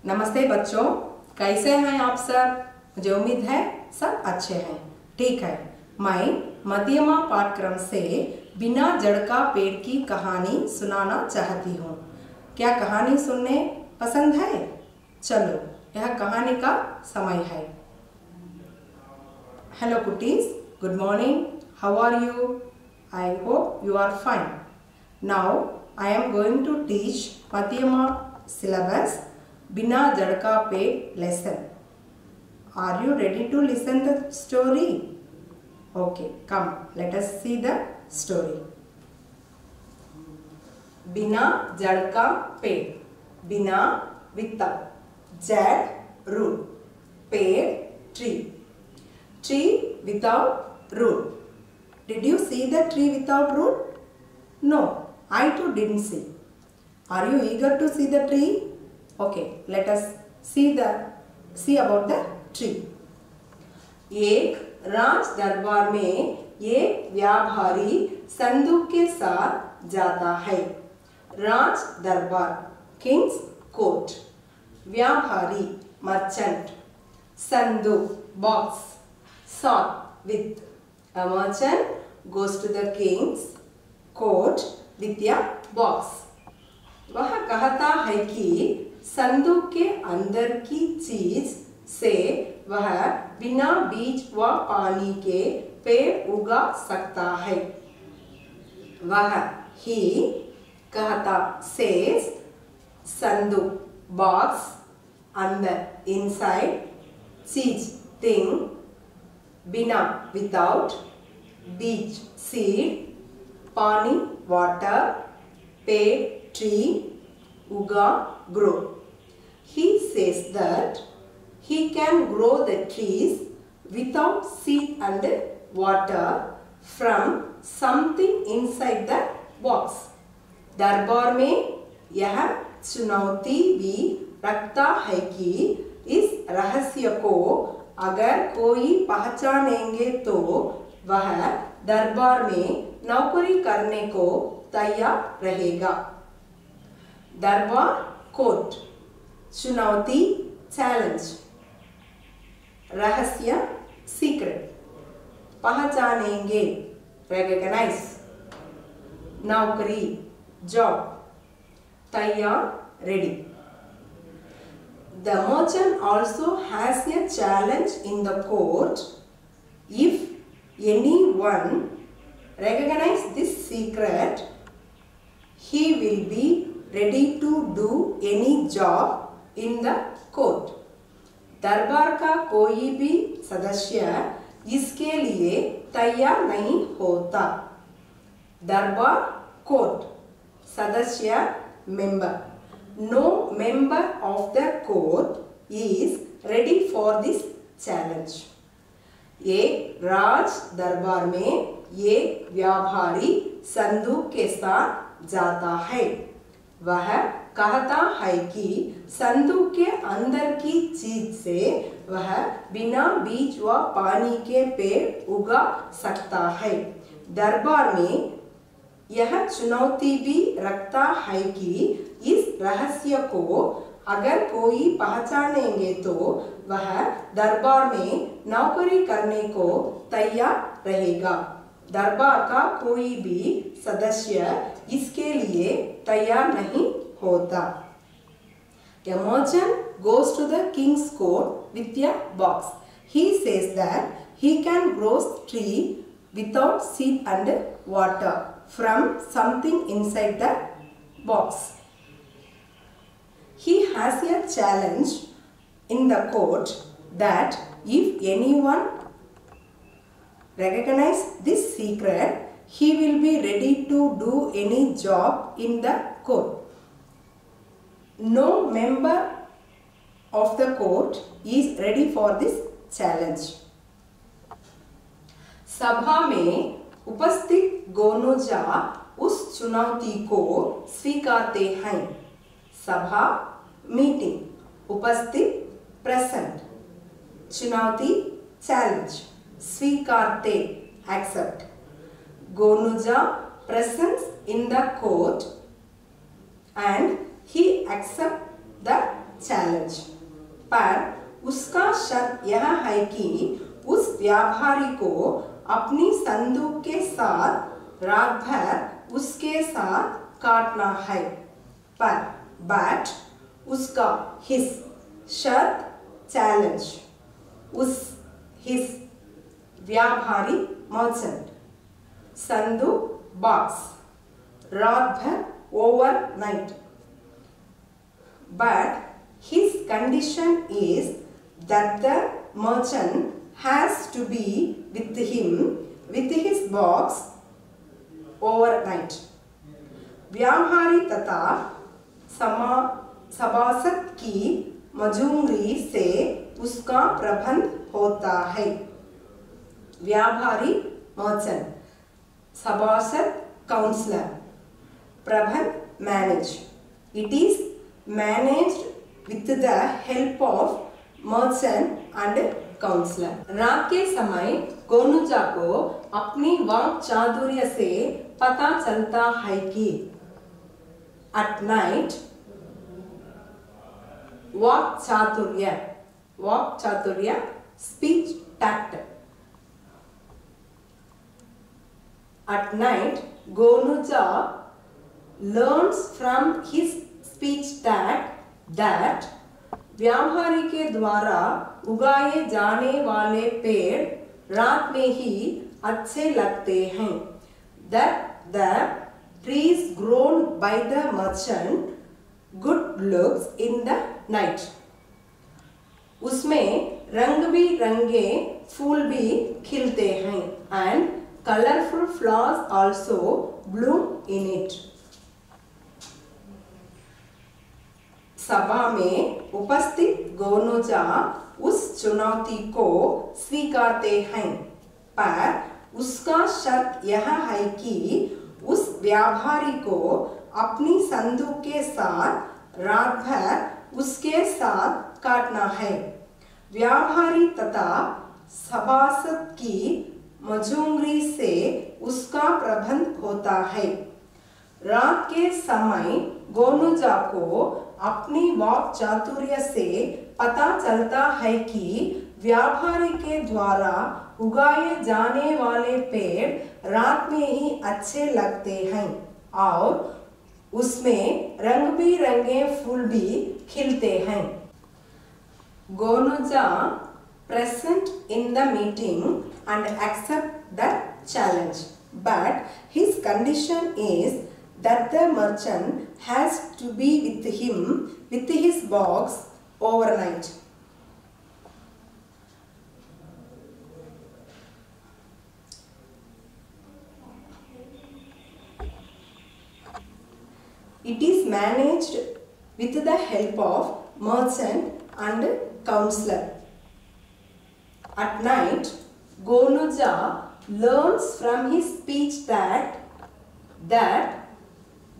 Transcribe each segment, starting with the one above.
नमस्ते बच्चों, कैसे हैं आप सब। मुझे उम्मीद है सब अच्छे हैं। ठीक है, मैं मध्यमा पाठ्यक्रम से बिना जड़ का पेड़ की कहानी सुनाना चाहती हूँ। क्या कहानी सुनने पसंद है? चलो, यह कहानी का समय है। Hello cuties, good morning, how are you? I hope you are fine. Now I am going to teach मध्यमा syllabus बिना जड़ का पेड़ lesson. Are you ready to listen the story? Okay, come, let us see the story. बिना जड़ का पेड़, बिना without, जड़ root, पेड़ tree, tree without root. Did you see the tree without root? No, I too didn't see. Are you eager to see the tree? Okay, let us see about the tree. एक राज दरबार में एक व्यापारी संदूक के साथ जाता है। राज दरबार, किंग्स कोर्ट, व्यापारी मर्चेंट, संदूक box, sought with. A merchant goes to the king's court with a box. वह कहता है कि संदूक के अंदर की चीज से वह बिना बीज व पानी के पेड़ उगा सकता है। वह ही कहता says संदूक बॉक्स अंदर inside, चीज थिंग, बिना without, बीज सीड, पानी वाटर, पेड़ tree, uga grow. He says that he can grow the trees without seed and water from something inside the box. दरबार में यह चुनौती भी रखता है कि इस रहस्य को अगर कोई पहचानेंगे तो वह दरबार में नौकरी करने को तैयार रहेगा। दरबार कोर्ट, चुनौती चैलेंज, रहस्य सीक्रेट, पहचानेंगे recognize, नौकरी जॉब, तैयार ready. The merchant also has a challenge in the court. If anyone recognize this secret, he will be ready to do any job in the court. दरबार का कोई भी सदस्य इसके लिए तैयार नहीं होता। दरबार कोर्ट, सदस्य member. No member of the court is ready for this challenge. एक राज दरबार में एक व्यापारी संदूक के साथ जाता है। वह कहता है कि संदूक के अंदर की चीज से वह बिना बीज व पानी के पेड़ उगा सकता है। दरबार में यह चुनौती भी रखता है कि इस रहस्य को अगर कोई पहचानेंगे तो वह दरबार में नौकरी करने को तैयार रहेगा। दरबार का कोई भी सदस्य इसके लिए तैयार नहीं होता। A merchant goes to the king's court with a box. He says that he can grow tree without seed and water from something inside the box. He has a challenge in the court that if anyone recognize this secret, he will be ready to do any job in the court. No member of the court is ready for this challenge. सभा में उपस्थित गोनोजा उस चुनौती को स्वीकारते हैं। सभा meeting, उपस्थित प्रेजेंट, चुनौती चैलेंज, स्वीकारते accept. Gonuja presents in the court and he accepts the challenge. पर उसका शर्त यह है कि उस व्यापारी को अपनी संदूक के साथ रात भर उसके साथ काटना है। बट उसका हिस शर्त चैलेंज उस हिस व्यापारी मर्चेंट संदूक बॉक्स रात भर overnight. But his condition is that the merchant has to be with him with his box overnight. व्यापारी तथा सभासद की मजूरी से उसका प्रबंध होता है। व्यापारी मर्चेंट, सभासद काउंसलर, प्रबंध manage. It is managed with the help of merchant and counselor। रात के समय गोनुजा को अपनी वाक चातुर्य से पता चलता है कि at night वाक चातुर्य speech tact। At night Gonuja learns from his speech tact that व्यापारी के द्वारा उगाए जाने वाले पेड़ रात में ही अच्छे लगते हैं। That the trees grown by the merchant good looks in the night। उसमें रंग बिरंगे फूल भी खिलते हैं and colorful flowers also bloom in it। सभा में उपस्थित गोनुजा उस चुनौती को स्वीकारते हैं, पर उसका शर्त यह है कि उस व्यापारी को अपनी संदूक के साथ रात भर उसके साथ काटना है। व्यापारी तथा सभासद की मजूरी से उसका प्रबंध होता है। रात के समय गोनुजा को अपनी वाक चातुर्य से पता चलता है कि व्यापारी के द्वारा उगाए जाने वाले पेड़ रात में ही अच्छे लगते हैं और उसमें रंग बिरंगे फूल भी खिलते हैं। गोनुजा present in the meeting and accept the challenge, but his condition is that the merchant has to be with him with his box overnight। It is managed with the help of merchant and counselor। At night, Gonuja learns from his speech that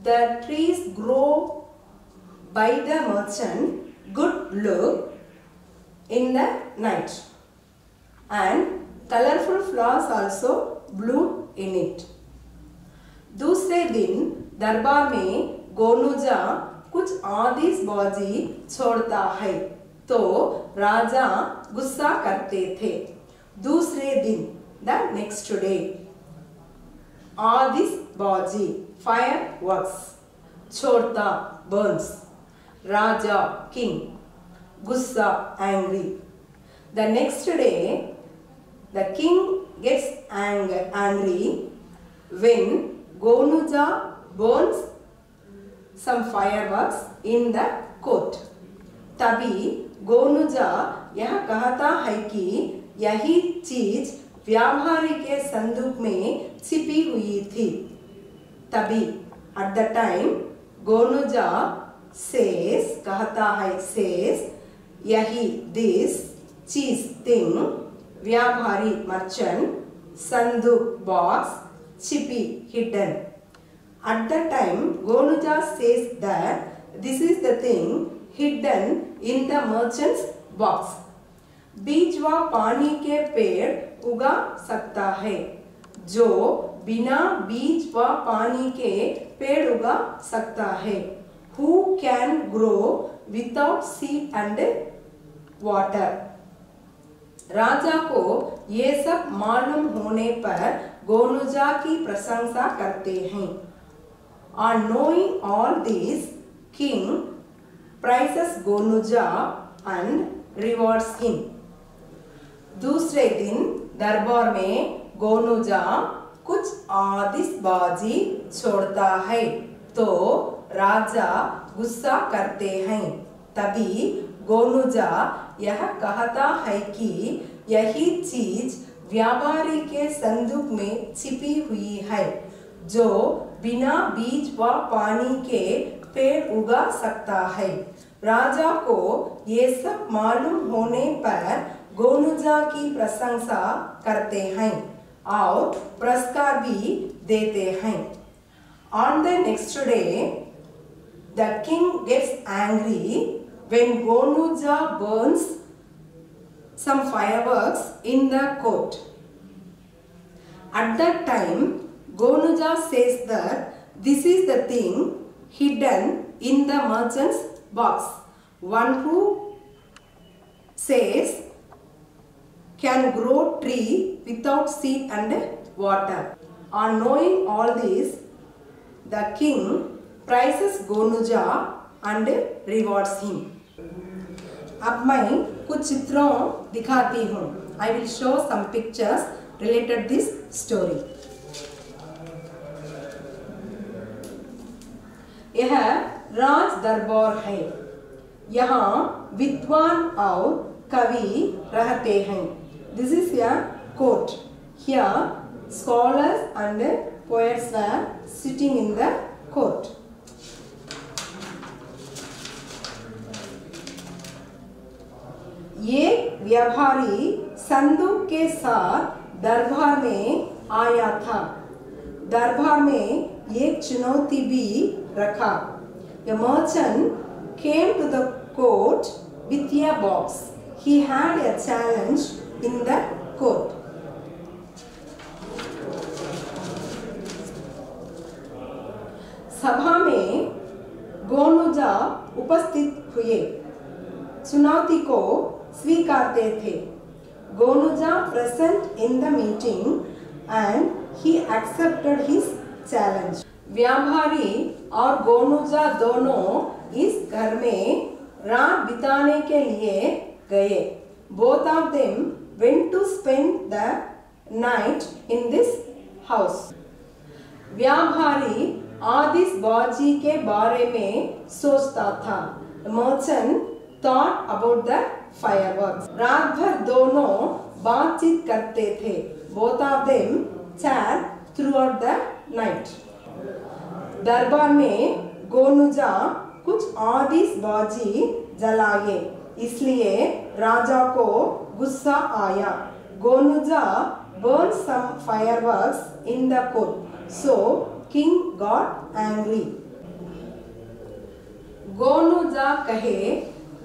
the trees grow by the merchant good look in the night and colorful flowers also bloom in it। दूसरे दिन दरबार में गोनुजा कुछ आतिशबाजी छोड़ता है तो राजा गुस्सा करते थे। दूसरे दिन the next day आतिशबाजी fireworks छोड़ता burns, राजा king गुस्सा angry। The next day the king gets angry when Gonuja burns some fireworks in the court। तभी गोनुजा यह कहता है कि यही चीज व्यापारी के संदूक में छिपी हुई थी। तभी at the time गोनुजा says कहता है says यही this चीज thing व्यापारी merchant संदूक box छिपी hidden। At the time Gonuja says that this is the thing hidden in the merchant's box। बीज व पानी के पेड़ उगा सकता है जो बिना बीज व पानी के पेड़ उगा सकता है। who can grow without seed and water. राजा को ये सब मालूम होने पर गोनुजा की प्रशंसा करते हैं. On knowing all this, king praises Gonuja and rewards him. दूसरे दिन दरबार में गोनुजा कुछ आतिशबाजी छोड़ता है तो राजा गुस्सा करते हैं. तभी गोनुजा यह कहता है कि यही चीज व्यापारी के संदूक में छिपी हुई है जो बिना बीज व पानी के पेड़ उगा सकता है. राजा को ये सब मालूम होने पर गोनुजा की प्रशंसा करते हैं और पुरस्कार भी देते हैं. On the next day, the king gets angry when Gonuja burns some fireworks in the court. At that time, Gonuja says that this is the thing hidden in the merchant's box. One who says can grow tree without seed and water. On knowing all this, the king praises Gonuja and rewards him. अब मैं कुछ चित्रों दिखाती हूँ. I will show some pictures related this story. यह राज दरबार है. यहाँ विद्वान और कवि रहते हैं. This is a court. Here scholars and poets were sitting in the court. ये व्यापारी संदूक के साथ दरबार में आया था. दरबार में एक चुनौती भी रखा. A merchant came to the court with a box. He had a challenge in the court. सभा में गोनुजा उपस्थित हुए. चुनौती को स्वीकारते थे. Gonuja present in the meeting and he accepted his challenge. व्यापारी और गोनुजा दोनों इस घर में रात बिताने के लिए गए. Both of them went to spend the night in this house. व्यापारी आतिशबाजी के बारे में सोचता था. The merchant thought about the fireworks. रात भर दोनों बातचीत करते थे. Both of them chat throughout the night. दरबार में गोनुजा कुछ आतिशबाजी जलाए. इसलिए राजा को गुस्सा आया. गोनुजा burned some fireworks in the court. So king got angry. गोनुजा कहे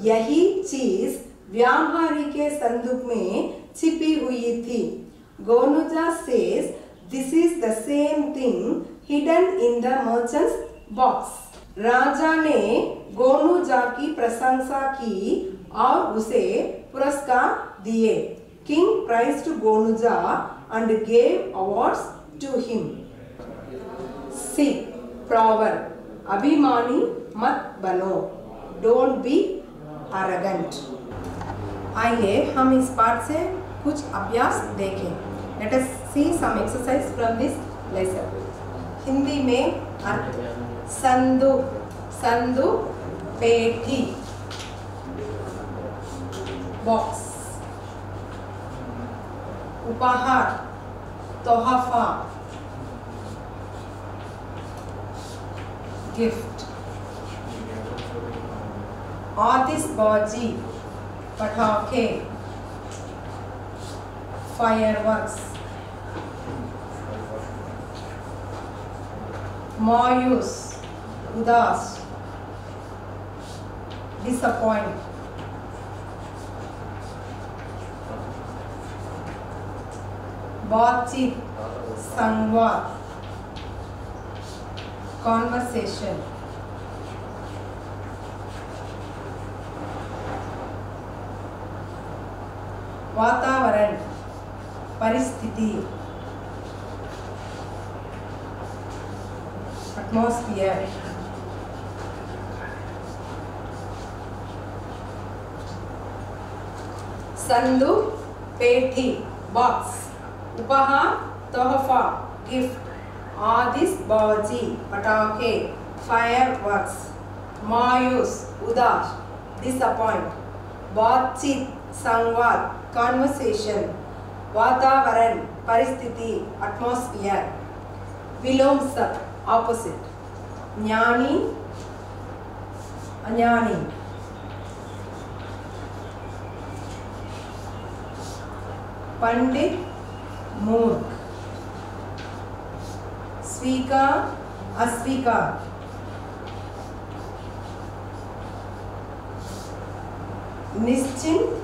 यही चीज व्यापारी के संदूक में छिपी हुई थी. Gonuja says this is the same thing hidden in the merchant's box. राजा ने गोनुजा की प्रशंसा की और उसे पुरस्कार दिए. King praised Gonuja and gave awards to him. C. Proverb. अभिमानी मत बनो. Don't be arrogant. आइए हम इस पाठ से कुछ अभ्यास देखें. Let us see some exercise from this lesson. Hindi में अर्थ. संदूक. संदूक पेटी. बॉक्स. उपहार. तोहफा. गिफ्ट. आतिशबाजी पटाखे. फायरवर्क्स. मायूस उदास. डिसअपॉइंट. बातचीत. संवाद. कॉन्वर्सेशन. वातावरण परिस्थिति एटमॉस्फेयर संदूक पेटी बॉक्स उपहार तोहफा गिफ्ट आतिशबाजी पटाखे फायरवर्क्स मायूस उदास डिसअपॉइंट बातचीत संवाद कॉन्वर्सेशन वातावरण परिस्थिति एटमॉस्फेयर विलोमसक ऑपोजिट ज्ञानी अज्ञानी पंडित मूर्ख स्वीकार अस्वीकार निश्चिंत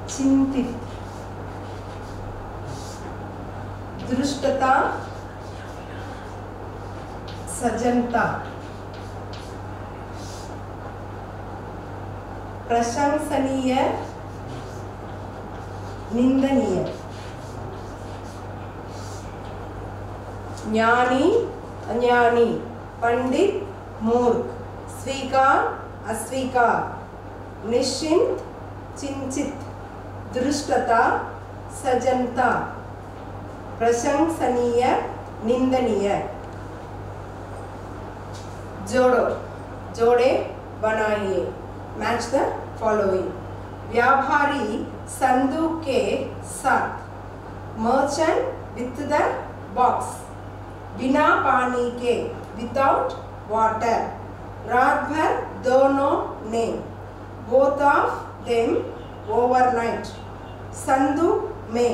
चिंतित दृष्टता सजनता प्रशंसनीय निंदनीय ज्ञानी अज्ञानी पंडित मूर्ख स्वीकार अस्वीकार निश्चिंत चिंतित दृष्टता सजनता प्रशंसनीय निंदनीय जोड़ो जोड़े बनाइए मैच द फॉलोइंग व्यापारी संदूक के साथ मर्चेंट विथ द बॉक्स बिना पानी के विदाउट वाटर रात भर दोनों ने बोथ ऑफ देम ओवरनाइट संदूक में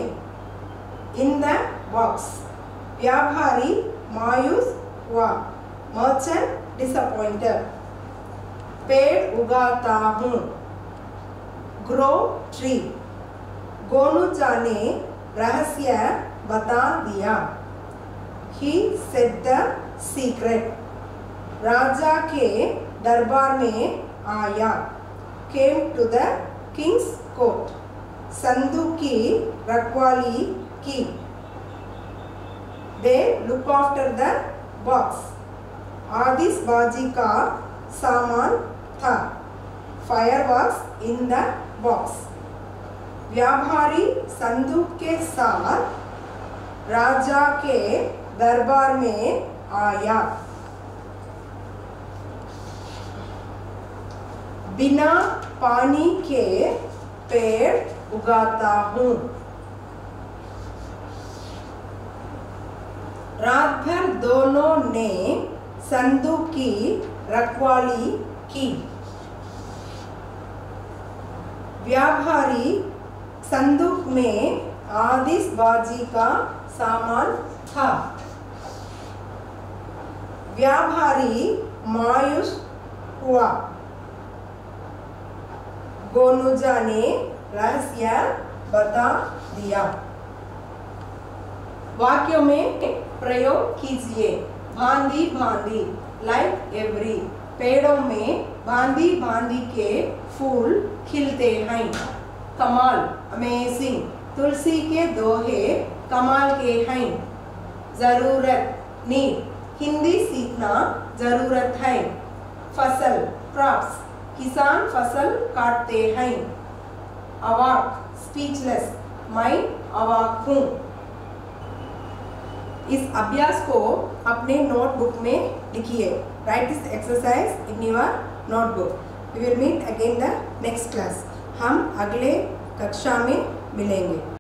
इन द बॉक्स व्यापारी मायूस हुआ मर्चेंट डिसअपॉइंटेड पेड़ उगाता हूँ ग्रो ट्री गोनूजा ने रहस्य बता दिया ही सेड द सीक्रेट राजा के दरबार में आया came to the king's court संदूक की रखवाली की they look after the box आतिशबाजी का सामान था फायरवर्क्स इन द बॉक्स व्यापारी संदूक के साथ राजा के दरबार में आया बिना पानी के पेड़ उगाता हूँ रात भर दोनों ने संदूक की रखवाली की व्यापारी संदूक में आतिशबाजी का सामान था व्यापारी मायूस हुआ गोनूजा ने रहस्य बता दिया वाक्यों में प्रयोग कीजिए भांति भांति लाइक एवरी पेड़ों में भांति भांति के फूल खिलते हैं कमाल अमेजिंग तुलसी के दोहे कमाल के हैं जरूरत नीड हिंदी सीखना जरूरत है फसल क्रॉप्स किसान फसल काटते हैं अवाक स्पीचलेस मैं अवाक हूँ इस अभ्यास को अपने नोटबुक में लिखिए write this exercise in your notebook we will meet again the next class हम अगले कक्षा में मिलेंगे।